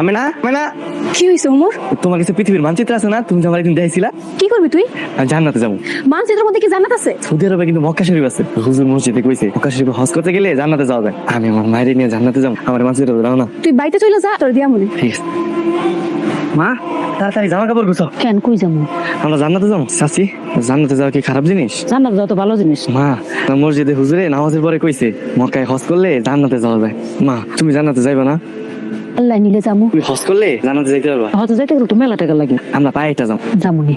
আমি না কি হয়েছে ওমর? তোমার কাছে পৃথিবীর মানচিত্র আছে না? তুমি যে আমার একদিন দেখছিলা। কি করবি তুই? আমি জান্নাতে যাবো। মানচিত্রের মধ্যে কি জান্নাত আছে? সৌদি আরবে কিন্তু মক্কা শরীফ আছে। হুজুর মসজিদে কইছে মক্কা শরীফে হজ করতে গেলে জান্নাতে যাওয়া যায়। আমি আমার মায়ের নিয়ে জান্নাতে যাবো। আমার মানচিত্র দাও না। তুই বাড়িতে চলে যা, তোর দিয়া মনে। ঠিক আছে মা, তাড়াতাড়ি জামা কাপড় গুছাও। কেন কই যাবো? আমরা জান্নাতে যাবো। চাচি, জান্নাতে যাওয়া কি খারাপ জিনিস? জান্নাত যাওয়া তো ভালো জিনিস। মা, মসজিদে হুজুরে নামাজের পরে কইছে মক্কায় হজ করলে জান্নাতে যাওয়া যায়। মা, তুমি জান্নাতে যাইবা না? আল্লাহ নিলে যাবো। তুমি হজ করলে জান্নাতে যাইতে পারবা। হয়তো যাইতে গেলে তো মেলা টাকা লাগে। আমরা পায়েটা যাবো। যাবনি।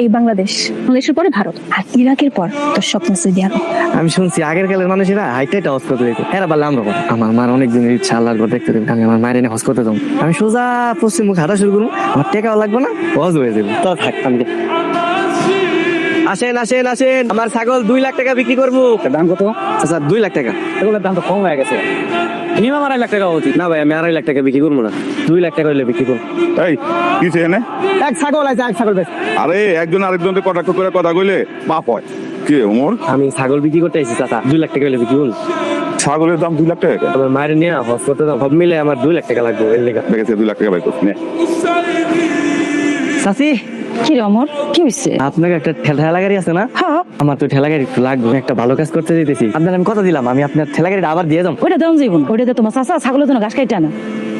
এই বাংলাদেশের পরে ভারত আর ইরাকের পর তোর স্বপ্ন সৌদি আরব। আমি শুনছি আগের কালের মানুষেরা হাইটাইটা হজ করতে যেত। এরা বললে আমরা পারবো। আমার মার অনেক দিনের ইচ্ছা, আল্লাহর ঘর দেখতে দেবে। আমি আমার মায়ের এনে হজ করতে যাবো। আমি সোজা পশ্চিম মুখ হাঁটা শুরু করবো। আমার টাকাও লাগবে না, হজ হয়ে যাবে। তো থাক, আমি যাই। আসেন আসেন আসেন, আমার ছাগল 2 লাখ টাকা বিক্রি করবো। দাম কত? আচ্ছা 2 লাখ টাকা। এগুলোর দাম তো কম হয়ে গেছে। মিনিমাম 2.5 লাখ টাকা উচিত। না ভাই, আমি 2.5 লাখ টাকা বিক্রি করবো না। 2 লাখ টাকা হইলে বিক্রি করবো। এই কি চেনে? এক ছাগল আছে, এক ছাগল বেশ। আরে একজন আরেকজনকে কটাক্ষ করে কথা কইলে পাপ হয়। কি ওমর? আমি ছাগল বিক্রি করতে আইছি চাচা, 2 লাখ টাকা হইলে বিক্রি করবো। ছাগলের দাম 2 লাখ টাকা কেন? আমার মায়ের নিয়ে হজ করতে যাবো। সব মিলে আমার 2 লাখ টাকা লাগবে এর লেগে। দেখেছে 2 লাখ টাকা বাই করছি নে। চাচি, কি রে অমর, কি হয়েছে? আপনাকে একটা ঠেলা গাড়ি আছে না? হ্যাঁ, আমার তো ঠেলা গাড়ি একটু লাগবে। আমি একটা ভালো কাজ করতে যেতেছি। আপনার আমি কথা দিলাম, আমি আপনার ঠেলা গাড়িটা আবার দিয়ে যাবো। ওইটা দাম যাইব। ওইটাতে তোমার চাচা ছাগলের জন্য ঘাস কাইটা না।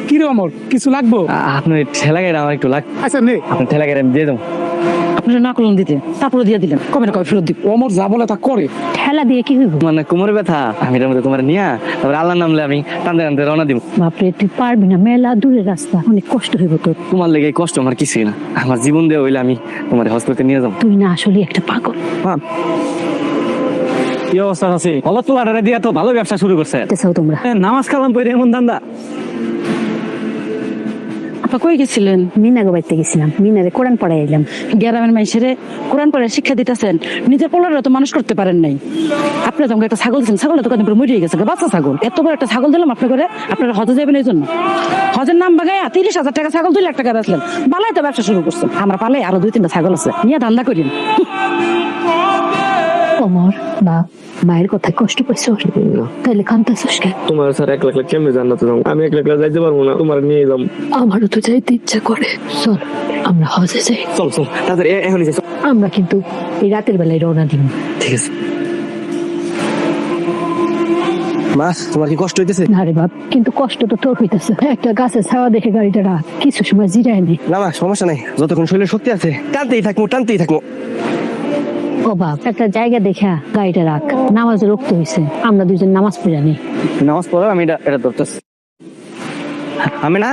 কি রে অমর, কিছু লাগবো? আপনার ঠেলা গাড়ি আমার একটু লাগবে। আচ্ছা নে। আপনার ঠেলা গাড়ি আমি দিয়ে দেবো। আপনারা না করলেন দিতে, তারপরে দিয়ে দিলেন। কবে না কবে ফেরত দিব। অমর যা বলে তা করে। ঠেলা দিয়ে কি হইব? মানে কোমরে ব্যথা, আমি এর মধ্যে তোমার নিয়া তারপরে আল্লাহর নামলে আমি টানতে টানতে রওনা দিব। বাপরে, তুই পারবি না, মেলা দূরের রাস্তা, অনেক কষ্ট হইব তোর। তোমার লেগে এই কষ্ট আমার কিছুই না। আমার জীবন দিয়ে হইলে আমি তোমার হজ করতে নিয়ে যাবো। তুই না আসলে একটা পাগল। হ্যাঁ, কি অবস্থা আছে? অলত তোলারে দিয়া তো ভালো ব্যবসা শুরু করছে। চাও তোমরা? নামাজ কালাম পড়ে এমন ধান্দা। আপা কই গেছিলেন? মিনাগো বাড়িতে গেছিলাম, মিনারে কোরআন পড়াই এলাম। গ্রামের মানুষের কোরআন পড়ার শিক্ষা দিতেছেন, নিজের পোলারে তো মানুষ করতে পারেন নাই। আপনি তোমাকে একটা ছাগল দিচ্ছেন, ছাগলটা তো কদিন পরে মরিয়ে গেছে, বাচ্চা ছাগল। এত বড় একটা ছাগল দিলাম আপনি করে, আপনারা হজে যাবেন এই জন্য। হজের নাম বাগাইয়া 30,000 টাকা ছাগল 2 লাখ টাকা বেচলেন। বালাই তো ব্যবসা শুরু করছেন। আমরা পালে আরো 2-3টা ছাগল আছে, নিয়ে ধান্দা করিন। অমর বাপ, মায়ের কথায় কষ্ট পাইছ, তাইলে কান্তাছিস কেন? তোমার স্যার 1 লাখ কেমনে জান্নাতে যাবো? আমি 1 লাখ যাইতে পারবো না, তোমার নিয়ে যাবো। আমারও তো যাইতে ইচ্ছা করে। চল আমরা হজে যাই। চল চল তাড়াতাড়ি, এখনই যাই। আমরা কিন্তু এই রাতের বেলায় রওনা দিব। ঠিক আছে। মা, তোমার কি কষ্ট হইতেছে? না রে বাপ, কিন্তু কষ্ট তো তোর হইতেছে। একটা গাছের ছাওয়া দেখে গাড়িটা রাখ, কিছু সময় জিরায় নে। না মা, সমস্যা নাই। যতক্ষণ শরীরে শক্তি আছে টানতেই থাকবো। ও বাপ, একটা জায়গা দেখা গাড়িটা রাখ। নামাজের রক্ত হয়েছে, আমরা দুজন নামাজ পড়ে নি। নামাজ পড়ো, আমি এটা ধরতেছি। আমি না